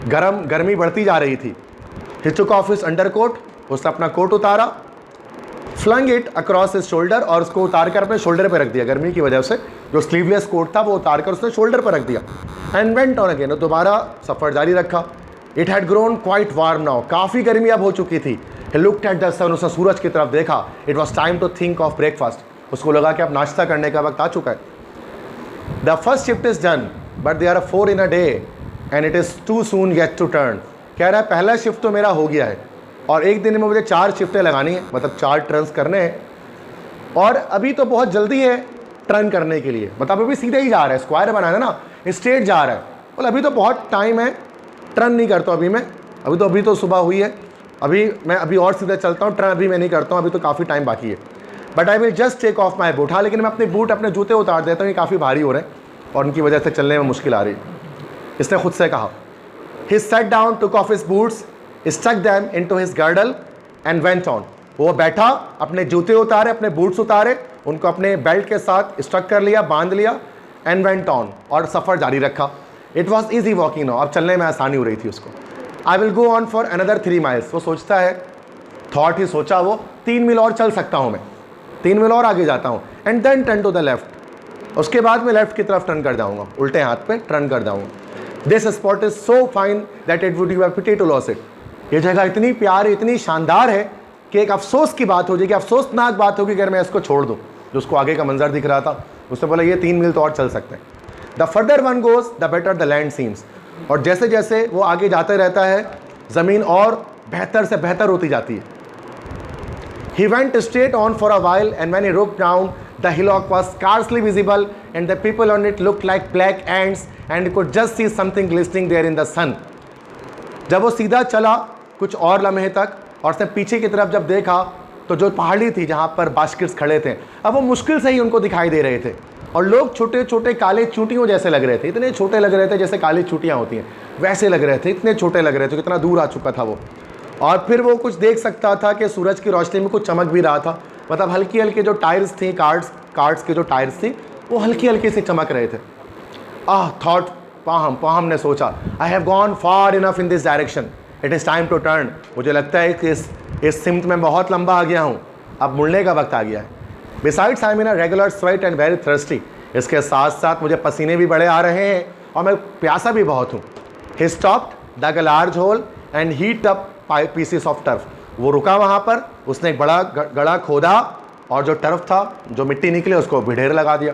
गर्मी बढ़ती जा रही थी। He took off his undercoat, उसने अपना कोट उतारा, flung it across his shoulder, और उसको उतार कर अपने शोल्डर पर रख दिया। गर्मी की वजह से जो स्लीवलेस कोट था वो उतार कर उसने शोल्डर पर रख दिया। एंड वेंट ऑन अगेन, दोबारा सफ़र जारी रखा। It had grown quite warm now, काफ़ी गर्मी अब हो चुकी थी। He looked at the sun, उसने सूरज की तरफ देखा। It was time to think of breakfast, उसको लगा कि अब नाश्ता करने का वक्त आ चुका है। The first shift is done but they are 4 in a day and it is too soon yet to turn. कह रहा है पहला शिफ्ट तो मेरा हो गया है और एक दिन में मुझे 4 शिफ्टें लगानी है, मतलब 4 टर्न्स करने हैं, और अभी तो बहुत जल्दी है टर्न करने के लिए। मतलब अभी सीधे ही जा रहा है, स्क्वायर बनाना ना, स्ट्रेट जा रहा है। बोला अभी तो बहुत टाइम है, टर्न नहीं करता अभी मैं, अभी तो सुबह हुई है, अभी और सीधे चलता हूँ, टर्न अभी मैं नहीं करता हूँ, अभी तो काफ़ी टाइम बाकी है। But I will just take off my boot, हाँ लेकिन मैं अपने बूट, अपने जूते उतार देता हूँ, ये काफ़ी भारी हो रहे हैं और उनकी वजह से चलने में मुश्किल आ रही है। इसने खुद से कहा। He sat down, took off his boots, stuck them into his girdle and went on. वो बैठा, अपने जूते उतारे, अपने बूट्स उतारे, उनको अपने बेल्ट के साथ स्टक कर लिया, बांध लिया, एंड वेंट ऑन, और सफ़र जारी रखा। It was easy walking now, अब चलने में आसानी हो रही थी उसको। आई will go on for another 3 miles, वो सोचता है, थॉट ही सोचा वो, 3 मील और चल सकता हूँ मैं, 3 मील और आगे जाता हूँ। And then turn to the left, उसके बाद मैं लेफ्ट की तरफ टर्न कर जाऊँगा, उल्टे हाथ पे टर्न कर जाऊँगा। This spot is so fine that it would give a pity to lose it. ये जगह इतनी प्यारी, इतनी शानदार है कि एक अफसोस की बात हो जाएगी, अफसोसनाक बात होगी अगर मैं इसको छोड़ दूँ। जो उसको आगे का मंजर दिख रहा था, उसने बोला ये 3 मील तो और चल सकते हैं। The further one goes the better the land seems, और जैसे जैसे वो आगे जाते रहता है ज़मीन और बेहतर से बेहतर होती जाती है। He went straight on for a while and when he looked down the hillock was scarcely visible and the people on it looked like black ants and you could just see something glistening there in the sun. जब वो सीधा चला कुछ और लम्हे तक और उसने पीछे की तरफ जब देखा तो जो पहाड़ी थी जहाँ पर बास्केट्स खड़े थे, अब वो मुश्किल से ही उनको दिखाई दे रहे थे, और लोग छोटे छोटे काले चूंटियों जैसे लग रहे थे, इतने छोटे लग रहे थे जैसे काली चूंटियाँ होती हैं वैसे लग रहे थे, इतने छोटे लग रहे थे, कितना दूर आ चुका था वो। और फिर वो कुछ देख सकता था कि सूरज की रोशनी में कुछ चमक भी रहा था, मतलब हल्की हल्की जो टायर्स थी, कार्ड्स के जो टायर्स थी वो हल्की हल्की से चमक रहे थे। थॉट पाहम ने सोचा, I have gone far enough in this direction, it is time to turn. मुझे लगता है कि इस सिमत में बहुत लंबा आ गया हूँ, अब मुड़ने का वक्त आ गया है। Besides I am in a regular sweat and very thirsty, इसके साथ साथ मुझे पसीने भी बड़े आ रहे हैं और मैं प्यासा भी बहुत हूँ। He stopped, dug a large hole and heaped up pieces of turf, वो रुका वहाँ पर, उसने एक बड़ा गड़ा खोदा और जो टर्फ था, जो मिट्टी निकली, उसको ढेर लगा दिया।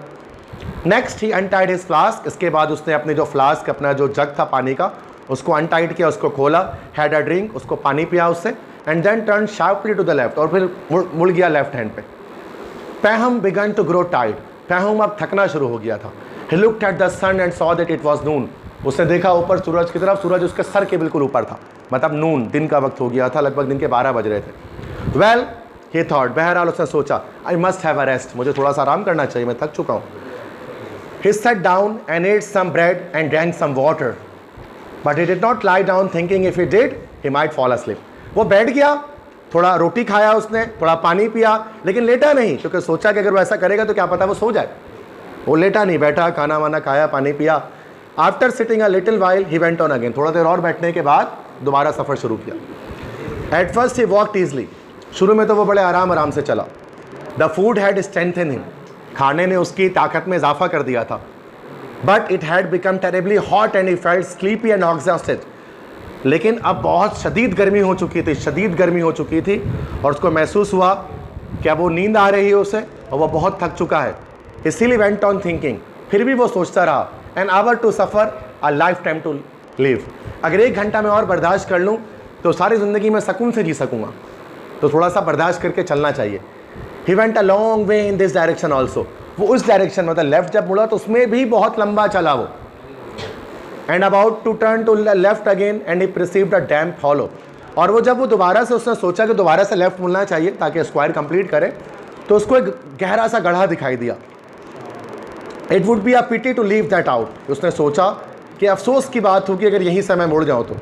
नेक्स्ट ही अनटाइड हिज फ्लास्क, इसके बाद उसने अपनी जो फ्लास्क, अपना जो जग था पानी का, उसको अनटाइट किया, उसको खोला, हैड अ ड्रिंक, उसको पानी पिया उससे, and then turn sharply to the left, और फिर मुड़ गया लेफ्ट हैंड पे। पैहम बिगन टू ग्रो टाइड, पैहम अब थकना शुरू हो गया था। He looked at the sun and saw that it was noon, उसने देखा ऊपर सूरज की तरफ, सूरज उसके सर के बिल्कुल ऊपर था, मतलब नून, दिन का वक्त हो गया था, लगभग दिन के 12 बज रहे थे। वेल ही थॉट, बहरहाल उसने सोचा, I must have a rest, मुझे थोड़ा सा आराम करना चाहिए, मैं थक चुका हूँ। He sat down and ate some bread and drank some water, but he did not lie down thinking if he did he might fall asleep. वो बैठ गया, थोड़ा रोटी खाया उसने, थोड़ा पानी पिया, लेकिन लेटा नहीं, क्योंकि सोचा कि अगर वो ऐसा करेगा तो क्या पता वो सो जाए। वो लेटा नहीं, बैठा, खाना वाना खाया, पानी पिया। After sitting a little while he went on again, थोड़ा देर और बैठने के बाद दोबारा सफ़र शुरू किया। At first he walked easily, शुरू में तो वो बड़े आराम से चला। The food had strengthen him, खाने ने उसकी ताकत में इजाफा कर दिया था। But it had become terribly hot and he felt sleepy and exhausted, लेकिन अब बहुत शदीद गर्मी हो चुकी थी, और उसको महसूस हुआ कि अब वो नींद आ रही है उसे और वह बहुत थक चुका है। इसीलिए वेंट ऑन थिंकिंग, फिर भी वो सोचता रहा, an hour to suffer a lifetime to live, अगर 1 घंटा मैं और बर्दाश्त कर लूँ तो सारी ज़िंदगी में सुकून से जी सकूँगा, तो थोड़ा सा बर्दाश्त करके चलना चाहिए। He went a long way in this direction also, वो उस डायरेक्शन मतलब लेफ्ट जब मुड़ा तो उसमें भी बहुत लंबा चला वो। And about to turn to left again and he perceived a damp hollow, और वो जब वो दोबारा से उसने सोचा कि दोबारा से लेफ्ट मुड़ना चाहिए ताकि स्क्वायर कंप्लीट करे, तो उसको एक गहरा सा गड्ढा दिखाई दिया। It would be a pity to leave that out, उसने सोचा कि अफसोस की बात होगी अगर यहीं से मैं मुड़ जाऊँ तो।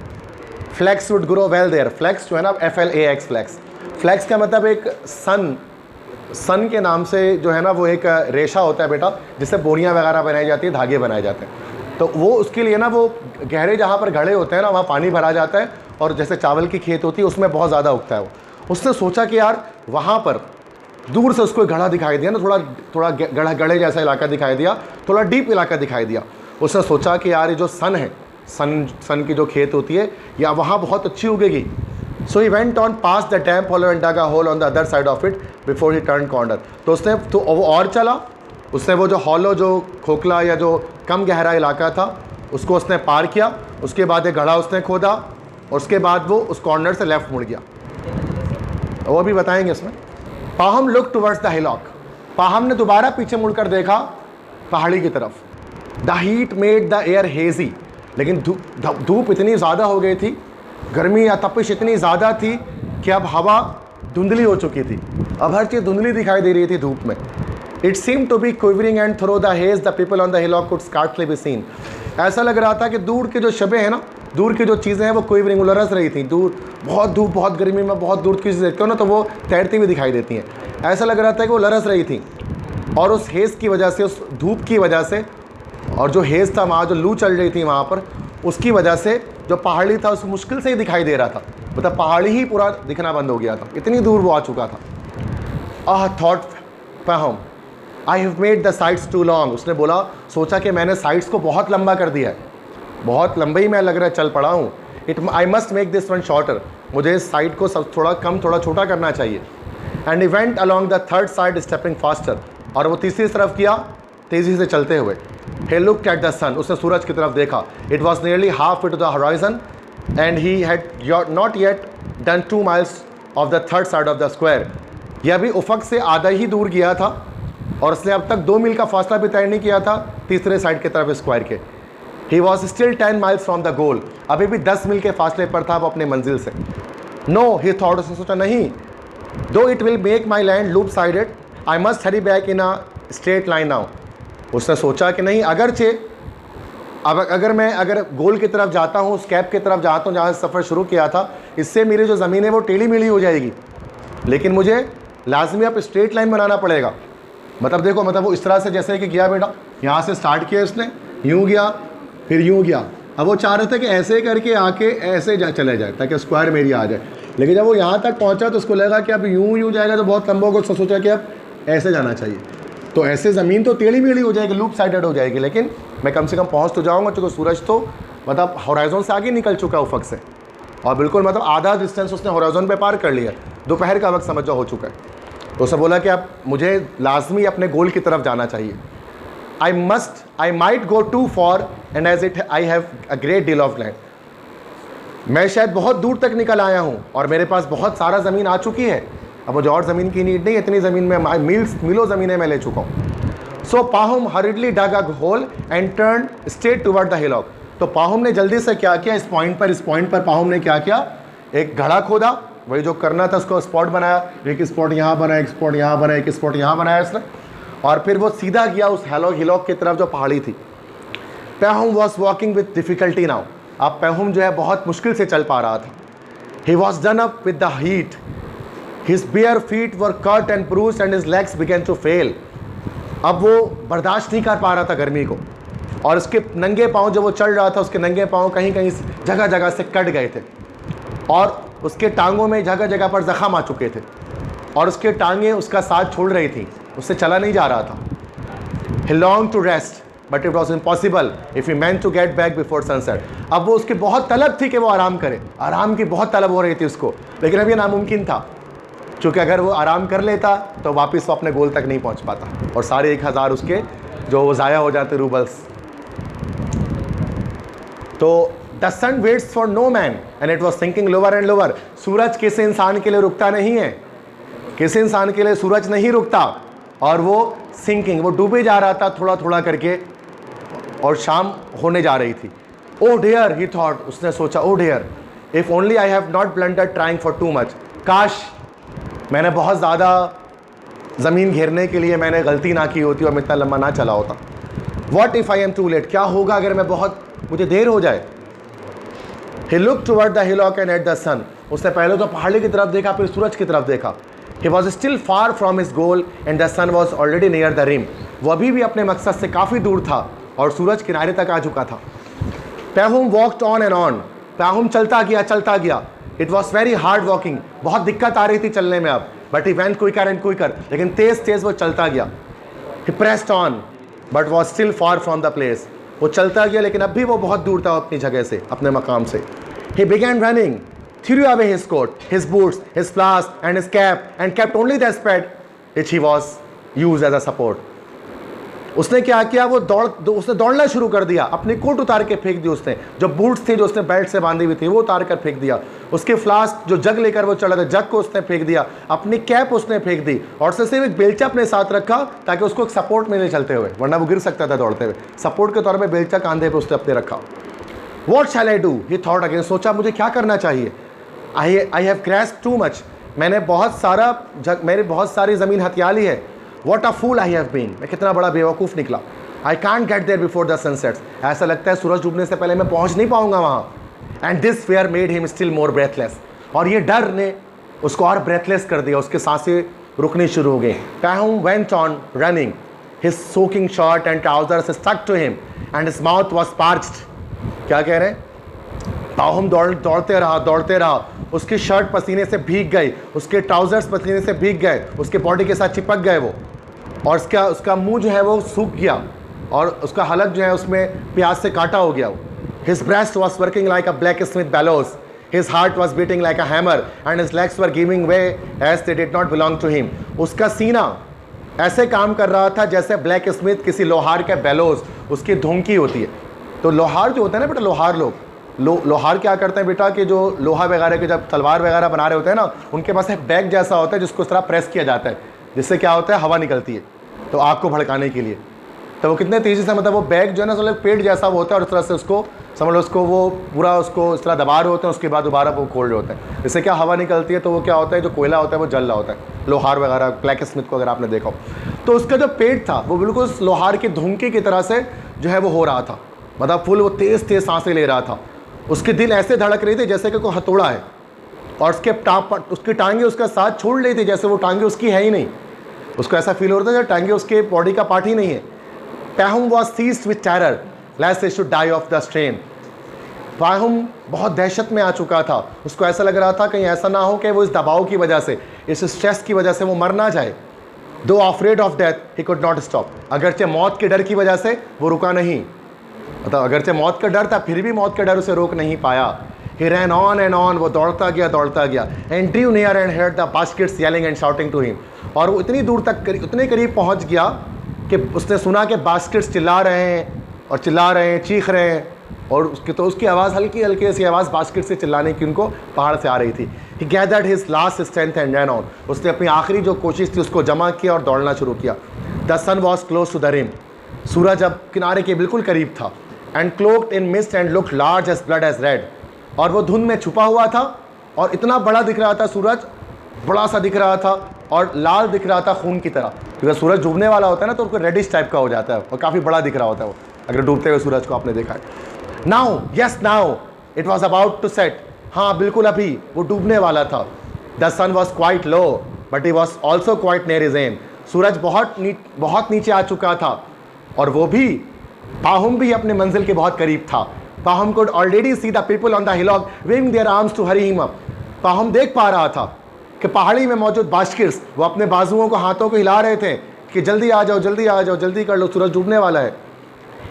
Flax would grow well there, flax जो है ना, FLAX फ्लैक्स, फ्लैक्स का मतलब एक सन के नाम से जो है ना वो एक रेशा होता है बेटा, जिससे बोरियां वगैरह बनाई जाती है, धागे बनाए जाते हैं। तो वो उसके लिए ना वो गहरे जहाँ पर घड़े होते हैं ना वहाँ पानी भरा जाता है, और जैसे चावल की खेत होती है उसमें बहुत ज़्यादा उगता है वो। उसने सोचा कि यार वहाँ पर दूर से उसको घड़ा दिखाई दिया ना, थोड़ा गड़े जैसा इलाका दिखाई दिया, थोड़ा डीप इलाका दिखाई दिया। उसने सोचा कि यार ये जो सन है, सन की जो खेत होती है या वहाँ बहुत अच्छी उगेगी। So he went on pass the dam hollow and dug a hole on the other side of it before he turn corner. तो उसने तो वो और चला, उसने वो जो हॉलो, जो खोखला या जो कम गहरा इलाका था उसको उसने पार किया। उसके बाद एक घड़ा उसने खोदा, और उसके बाद वो उस कॉर्नर से लेफ्ट मुड़ गया। वो भी बताएंगे इसमें। पाहम लुक टुवर्ड्स द हिलॉक। पाहम ने दोबारा पीछे मुड़कर देखा पहाड़ी की तरफ। The heat made the air hazy. लेकिन धूप इतनी ज़्यादा हो गई थी, गर्मी या तपिश इतनी ज़्यादा थी कि अब हवा धुंधली हो चुकी थी। अब हर चीज़ धुंधली दिखाई दे रही थी धूप में। It seem to be quivering and through the haze the people on the hillock could scarcely be seen. ऐसा लग रहा था कि दूर के जो शबे हैं ना, दूर की जो चीज़ें हैं वो क्विवरिंग, लरस रही थी। दूर बहुत धूप, बहुत गर्मी में बहुत दूर की चीज़ देखते हो ना तो वो तैरती हुई दिखाई देती हैं। ऐसा लग रहा था कि वो लरस रही थी, और उस हेज़ की वजह से, उस धूप की वजह से, और जो हेज़ था वहाँ, जो लू चल रही थी वहाँ पर, उसकी वजह से जो पहाड़ी था उस मुश्किल से ही दिखाई दे रहा था। मतलब पहाड़ी ही पूरा दिखना बंद हो गया था, इतनी दूर वो आ चुका था। Ah thought Pahom, I have made the sides too long. उसने बोला, सोचा कि मैंने साइड्स को बहुत लंबा कर दिया है, बहुत लंबी मैं लग रहा है चल पड़ा हूँ। I must make this one shorter. मुझे इस साइड को सब थोड़ा कम, थोड़ा छोटा करना चाहिए। And event along the third side stepping faster. और वो तीसरी तरफ किया तेज़ी से चलते हुए। he looked at the sun। उसने सूरज की तरफ देखा। it was nearly half way to the horizon and he had not yet done 2 miles of the third side of the square। यह भी उफक से आधा ही दूर गया था, और उसने अब तक 2 मील का फासला भी तय नहीं किया था तीसरे साइड की तरफ स्क्वायर के। he was still 10 miles from the goal। अभी भी 10 मील के फासले पर था वो अपने मंजिल से। no he thought। उसने सोचा नहीं, though it will make my land loop sided I must hurry back in a straight line now। उसने सोचा कि नहीं, अगरचे अगर गोल की तरफ जाता हूँ, उस कैप की तरफ जाता हूँ जहाँ से सफ़र शुरू किया था, इससे मेरी जो ज़मीन है वो टेढ़ी मेढ़ी हो जाएगी, लेकिन मुझे लाजमी अब स्ट्रेट लाइन बनाना पड़ेगा। मतलब देखो, मतलब वो इस तरह से जैसे कि गया बेटा, यहाँ से स्टार्ट किया इसने, यूँ गया फिर यूँ गया। अब वो चाह रहे थे कि ऐसे करके आके ऐसे चले जाए ताकि स्क्वायर मेरी आ जाए, लेकिन जब वो यहाँ तक पहुँचा तो उसको लगा कि अब यूँ जाएगा तो बहुत लंबा होगा। उसने सोचा कि अब ऐसे जाना चाहिए, तो ऐसे ज़मीन तो टेढ़ी मेढ़ी हो जाएगी, लूप साइडेड हो जाएगी, लेकिन मैं कम से कम पहुंच तो जाऊंगा, क्योंकि सूरज तो मतलब होराइजन से आगे निकल चुका उफक से, और बिल्कुल मतलब आधा डिस्टेंस उसने होराइजन पे पार कर लिया। दोपहर का वक्त समझ जाओ हो चुका है। तो उसने बोला कि अब मुझे लाजमी अपने गोल की तरफ जाना चाहिए। I might go too far and as it I have a great deal of land. मैं शायद बहुत दूर तक निकल आया हूँ और मेरे पास बहुत सारा ज़मीन आ चुकी है, अब मुझे और ज़मीन की नीड नहीं, इतनी ज़मीन में मीलों ज़मीनें मैं ले चुका हूँ। So Pahom hurriedly dug a hole and turn straight toward the hillock. तो पाहुम ने जल्दी से क्या किया, इस पॉइंट पर पाहुम ने क्या किया, एक घड़ा खोदा, वही जो करना था उसको स्पॉट बनाया, एक स्पॉट यहाँ बनाया, एक स्पॉट यहाँ बनाया, एक स्पॉट यहाँ बनाया इसने, और फिर वो सीधा गया उस हिलॉक की तरफ जो पहाड़ी थी। Pahom was walking with difficulty now. अब पाहुम जो है बहुत मुश्किल से चल पा रहा था। He was done up with the heat, His bare feet were cut and bruised and his legs began to fail। अब वो बर्दाश्त नहीं कर पा रहा था गर्मी को, और उसके नंगे पाँव जो वो चल रहा था, उसके नंगे पाँव कहीं कहीं जगह जगह से कट गए थे, और उसके टांगों में जगह जगह पर जख्म आ चुके थे, और उसके टांगें उसका साथ छोड़ रही थी, उससे चला नहीं जा रहा था। He longed to rest but it was impossible if he meant to get back before sunset। अब वो उसकी बहुत तलब थी कि वो आराम करे, आराम की बहुत तलब हो रही थी उसको, लेकिन अब ये नामुमकिन था, क्योंकि अगर वो आराम कर लेता तो वापस वो अपने गोल तक नहीं पहुंच पाता, और सारे 1000 उसके जो ज़ाया हो जाते रूबल्स। तो the sun waits for no man and it was sinking lower and lower. सूरज किसी इंसान के लिए रुकता नहीं है, किसी इंसान के लिए सूरज नहीं रुकता, और वो सिंकिंग, वो डूबे जा रहा था थोड़ा थोड़ा करके, और शाम होने जा रही थी। ओ डियर ही थॉट, उसने सोचा, oh dear if only I have not blundered trying for too much. काश मैंने बहुत ज़्यादा ज़मीन घेरने के लिए मैंने गलती ना की होती और मैं इतना लंबा ना चला होता। What if I am too late, क्या होगा अगर मैं मुझे देर हो जाए। He look toward the hillock and at the sun. उसने पहले तो पहाड़ी की तरफ देखा, फिर सूरज की तरफ देखा। He was still far from his goal and the sun was already near the rim. वो अभी भी अपने मकसद से काफ़ी दूर था और सूरज किनारे तक आ चुका था। Pahom walked on and on, Pahom चलता गया। It was very hard walking, बहुत दिक्कत आ रही थी चलने में अब, but he went quicker and quicker, लेकिन तेज तेज वो चलता गया। He pressed on but was still far from the place, वो चलता गया लेकिन अब भी वो बहुत दूर था अपनी जगह से, अपने मकाम से। He began running, threw away his coat, his boots, his flask and his cap and kept only the spade which he was used as a support. उसने क्या किया, उसने दौड़ना शुरू कर दिया। अपनी कोट उतार के फेंक दी उसने, जो बूट्स थे जो उसने बेल्ट से बांधी हुई थी वो उतार कर फेंक दिया। उसके फ्लास्क जो जग लेकर वो चला था, जग को उसने फेंक दिया। अपनी कैप उसने फेंक दी और उसने सिर्फ एक बेलचा अपने साथ रखा ताकि उसको एक सपोर्ट मिले चलते हुए, वरना वो गिर सकता था दौड़ते हुए। सपोर्ट के तौर पर बेलचा कांधे पर उसने अपने रखा। What shall I do? He thought again, सोचा मुझे क्या करना चाहिए। I have grasped too much, मैंने बहुत सारी ज़मीन हथिया ली है। What a fool I have been, मैं कितना बड़ा बेवकूफ़ निकला। I can't get there before the sun sets, ऐसा लगता है सूरज डूबने से पहले मैं पहुंच नहीं पाऊंगा वहाँ। And this fear made him still more breathless, और ये डर ने उसको और breathless कर दिया, उसके सांसें रुकनी शुरू हो गई। Pahum went on running, his soaking shirt and trousers stuck to him and his mouth was parched। क्या कह रहे हैं? पाहुम दौड़ते रहा, उसकी शर्ट पसीने से भीग गई, उसके ट्राउजर्स पसीने से भीग गए, उसके बॉडी के साथ चिपक गए वो, और उसका मुंह जो है वो सूख गया और उसका हलक जो है उसमें प्याज से काटा हो गया। His breast was working like a blacksmith bellows, his heart was beating like a hammer and his legs were giving way as they did not belong to him। उसका सीना ऐसे काम कर रहा था जैसे ब्लैक स्मिथ किसी लोहार के बेलोज, उसकी धुमकी होती है। तो लोहार जो होता है ना बेटा, लोहार लोहार क्या करते हैं बेटा कि जो लोहा वगैरह के जब तलवार वगैरह बना रहे होते हैं ना, उनके पास एक बैग जैसा होता है जिसको इस तरह प्रेस किया जाता है, जिससे क्या होता है, हवा निकलती है तो आग को भड़काने के लिए। तो वो कितने तेज़ी से, मतलब वो बैग जो है ना मतलब पेट जैसा वो होता है और इस तरह से उसको समझ लो, उसको वो पूरा उसको इस तरह दबा रहे होते हैं, उसके बाद दोबारा वो खोल रहे होते हैं, इससे क्या हवा निकलती है। तो वो क्या होता है, जो कोयला होता है वो जल रहा होता है, लोहार वगैरह ब्लैक स्मिथ को अगर आपने देखा हो। तो उसका जो पेट था वो बिल्कुल उस लोहार की धुमकी की तरह से जो है वो हो रहा था, मतलब फुल वो तेज़ तेज़ सांसें ले रहा था। उसके दिल ऐसे धड़क रही थी जैसे कि कोई हथौड़ा है, और उसकी टांगे उसका साथ छोड़ रही थी जैसे वो टांगे उसकी है ही नहीं। उसको ऐसा फील हो रहा था जैसे टांगे उसके बॉडी का पार्ट ही नहीं है। Pahum was seized with terror lest he should die of the strain। पाहुम बहुत दहशत में आ चुका था, उसको ऐसा लग रहा था कहीं ऐसा ना हो कि वो इस दबाव की वजह से, इस स्ट्रेस की वजह से वो मर ना जाए। Though afraid of death, he could not stop। अगरचे मौत के डर की वजह से वो रुका नहीं, मतलब अगरचे मौत का डर था फिर भी मौत का डर उसे रोक नहीं पाया। He ran on and on, वो दौड़ता गया and drew near and heard the baskets yelling and shouting to him। और वो इतनी दूर तक उतने करीब पहुंच गया कि उसने सुना कि बास्केट्स चिल्ला रहे हैं, चीख रहे हैं, और उसकी आवाज़ हल्की हल्की सी आवाज़ बास्केट से चिल्लाने की उनको पहाड़ से आ रही थी। He gathered his last strength and ran on। उसने अपनी आखिरी जो कोशिश थी उसको जमा किया और दौड़ना शुरू किया। The sun was close to the rim। सूरज अब किनारे के बिल्कुल करीब था। And cloaked in mist and looked large as blood as red। और वो धुंध में छुपा हुआ था और इतना बड़ा दिख रहा था सूरज, बड़ा सा दिख रहा था और लाल दिख रहा था खून की तरह, क्योंकि सूरज डूबने वाला होता है ना तो उसको रेडिश टाइप का हो जाता है और काफ़ी बड़ा दिख रहा होता है वो, अगर डूबते हुए सूरज को आपने देखा है। Now it was about to set. हाँ बिल्कुल अभी वो डूबने वाला था। The sun was quite low but he was also quite near his aim. सूरज बहुत नीचे आ चुका था और वो भी, पाहुम भी अपने मंजिल के बहुत करीब था। पाहुम could already see the people on the hillock waving their arms to hurry him up। पाहुम देख पा रहा था कि पहाड़ी में मौजूद बास्केट्स वो अपने बाजुओं को, हाथों को हिला रहे थे कि जल्दी आ जाओ, जल्दी कर लो, सूरज डूबने वाला है।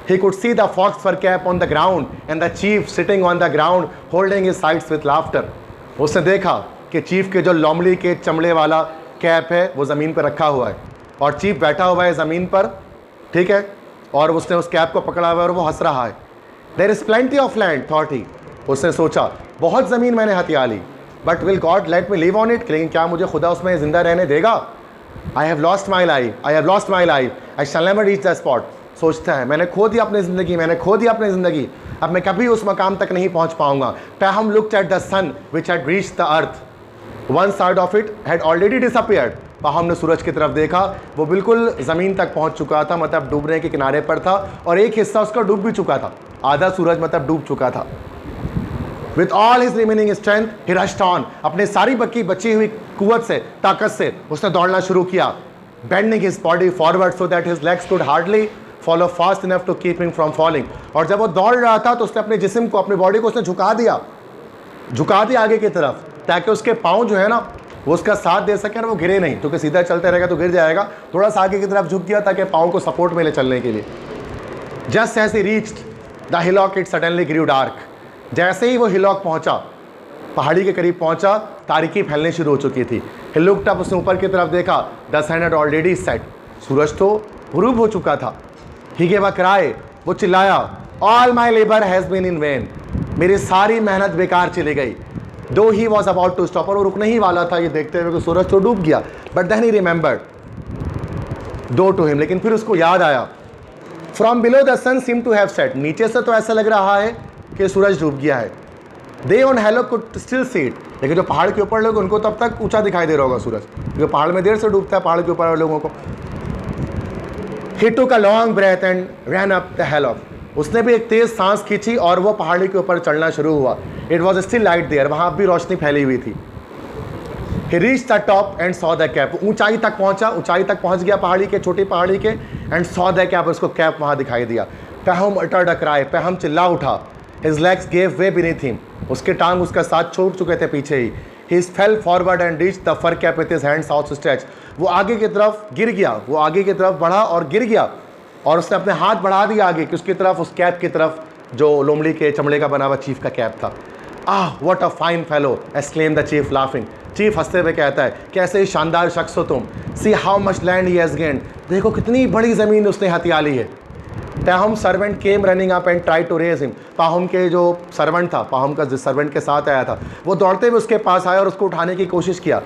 He could see the fox fur cap on the ground and the chief sitting on the ground holding his sides with laughter। उसने देखा कि चीफ के जो लोमड़ी के चमड़े वाला कैप है वो ज़मीन पर रखा हुआ है और चीफ बैठा हुआ है ज़मीन पर, ठीक है, और उसने उस कैप को पकड़ा हुआ है और वो हंस रहा है। There is plenty of land, thought he। उसने सोचा बहुत ज़मीन मैंने हथिया ली, but will God let me live on it। लेकिन क्या मुझे खुदा उसमें ज़िंदा रहने देगा। I have lost my life, I shall never reach the spot। सोचता है मैंने खो दिया अपनी ज़िंदगी, अब मैं कभी उस मकाम तक नहीं पहुंच पाऊंगा। Pahum looked at the sun which had reached the earth, one side of it had already disappeared। पाहुम ने सूरज की तरफ देखा, वो बिल्कुल ज़मीन तक पहुंच चुका था, मतलब डूबने के किनारे पर था, और एक हिस्सा उसका डूब भी चुका था, आधा सूरज मतलब डूब चुका था। With all his remaining strength, he rushed on। अपने सारी बची हुई कुव्वत से, ताकत से उसने दौड़ना शुरू किया। Bending his body forward so that his legs could hardly follow fast enough to keep him from falling. और जब वो दौड़ रहा था तो उसने अपने जिस्म को, अपनी बॉडी को उसने झुका दिया आगे की तरफ, ताकि उसके पाँव जो है ना वो उसका साथ दे सके और वो गिरे नहीं, क्योंकि सीधा चलते रहेगा तो गिर जाएगा। थोड़ा सा आगे की तरफ झुक गया ताकि पाँव को सपोर्ट मिले चलने के लिए। Just as he reached the hillock it suddenly grew dark. जैसे ही वो हिलॉक पहुंचा, पहाड़ी के करीब पहुंचा, तारीकी फैलने शुरू हो चुकी थी। ही लुक्ड अप, उसने ऊपर की तरफ देखा, the sun had already set. सूरज तो गुरूब हो चुका था। ही गेव अ क्राई, वो चिल्लाया, all my labour has been in vain. मेरी सारी मेहनत बेकार चली गई। Though he was about to stop, और वो रुकने ही वाला था ये देखते हुए कि सूरज तो डूब गया। But then he remembered though to him, लेकिन फिर उसको याद आया, from below the sun seem to have set. नीचे से तो ऐसा लग रहा है कि सूरज डूब गया है। They on hello could still see it, लेकिन जो पहाड़ के ऊपर लोग, उनको तब तक ऊंचा दिखाई दे रहा होगा सूरज, क्योंकि पहाड़ में देर से डूबता है पहाड़ के ऊपर लोगों को। He took a long breath and ran up the hill. उसने भी एक तेज सांस खींची और वो पहाड़ी के ऊपर चढ़ना शुरू हुआ। It was still light there, वहाँ भी रोशनी फैली हुई थी। He reached the top and saw the cap. ऊंचाई तक पहुंच गया पहाड़ी के, छोटी पहाड़ी के, एंड सॉ द कैप, उसको कैप वहाँ दिखाई दिया। पहम अटर्ड अ क्राई, पहम चिल्ला उठा। His legs gave way beneath him, उसके टांग उसका साथ छोड़ चुके थे पीछे ही। He fell forward and reached the fur cap with his hands outstretched. वो आगे की तरफ गिर गया, वो आगे की तरफ बढ़ा और गिर गया, और उसने अपने हाथ बढ़ा दिया आगे कि उसकी तरफ, उस कैप की तरफ जो लोमड़ी के चमड़े का बना हुआ चीफ का कैप था। What a fine fellow, exclaim the chief laughing. Chief हंसते हुए कहता है, कैसे शानदार शख्स हो तुम। See how much land he has gained, देखो कितनी बड़ी ज़मीन उसने हथिया ली है। Pahom servant came running up and try to raise him. Pahom के जो सर्वेंट था, पाहुम का जिस सर्वेंट के साथ आया था, वो दौड़ते हुए उसके पास आया और उसको उठाने की कोशिश किया।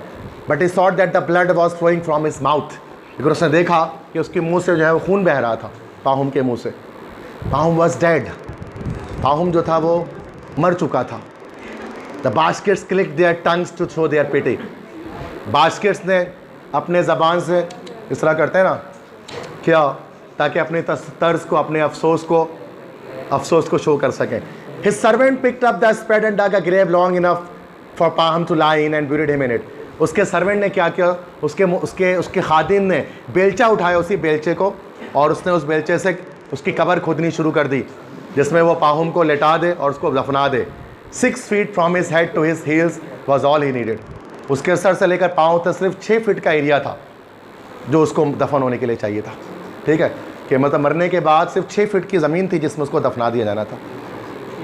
But he saw that the blood was flowing from his mouth, लेकिन उसने देखा कि उसके मुंह से जो है वो खून बह रहा था, पाहुम के मुंह से। पाहुम वॉज डेड, पाहुम जो था वो मर चुका था। The baskets click their tongues to show their pity. Baskets ने अपने ज़बान से इस तरह करते हैं ना, क्या, ताकि अपने तर्स को, अपने अफसोस को शो कर सकें। His servant picked up the spade and dug a grave long enough for Pahom to lie in and buried him in it. उसके सर्वेंट ने क्या किया, उसके खादिम ने बेलचा उठाया, उसी बेलचे को, और उसने उस बेलचे से उसकी कब्र खोदनी शुरू कर दी, जिसमें वो पाहुम को लेटा दे और उसको दफना दे। 6 feet from his head to his heels was all he needed. उसके सर से लेकर पाँव तक सिर्फ 6 फीट का एरिया था जो उसको दफन होने के लिए चाहिए था। ठीक है, कि मतलब मरने के बाद सिर्फ 6 फीट की ज़मीन थी जिसमें उसको दफना दिया जाना था।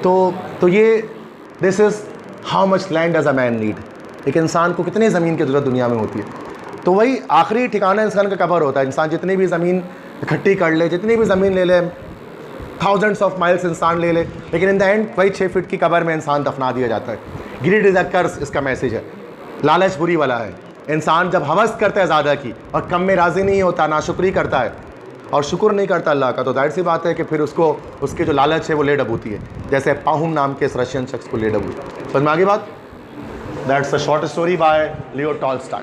तो ये this is how much land does a man need. एक इंसान को कितनी ज़मीन की ज़रूरत दुनिया में होती है। तो वही आखिरी ठिकाना इंसान का कब्र होता है। इंसान जितनी भी ज़मीन इकट्ठी कर ले, जितनी भी ज़मीन ले ले, थाउजेंड्स ऑफ माइल्स इंसान ले ले, लेकिन इन द एंड वही 6 फीट की कब्र में इंसान दफना दिया जाता है। ग्रीड इज़ अ कर्स, इसका मैसेज है। लालच बुरी वाला है। इंसान जब हवस करता है ज़्यादा की और कम में राज़ी नहीं होता, नाशुक्री करता है और शुक्र नहीं करता अल्लाह का, तो जाहिर सी बात है कि फिर उसको उसकी जो लालच है वो ले डबूती है, जैसे पाहुम नाम के इस रशियन शख्स को ले डबूती। समझ में आ गई बात? That's a short story by Leo Tolstoy.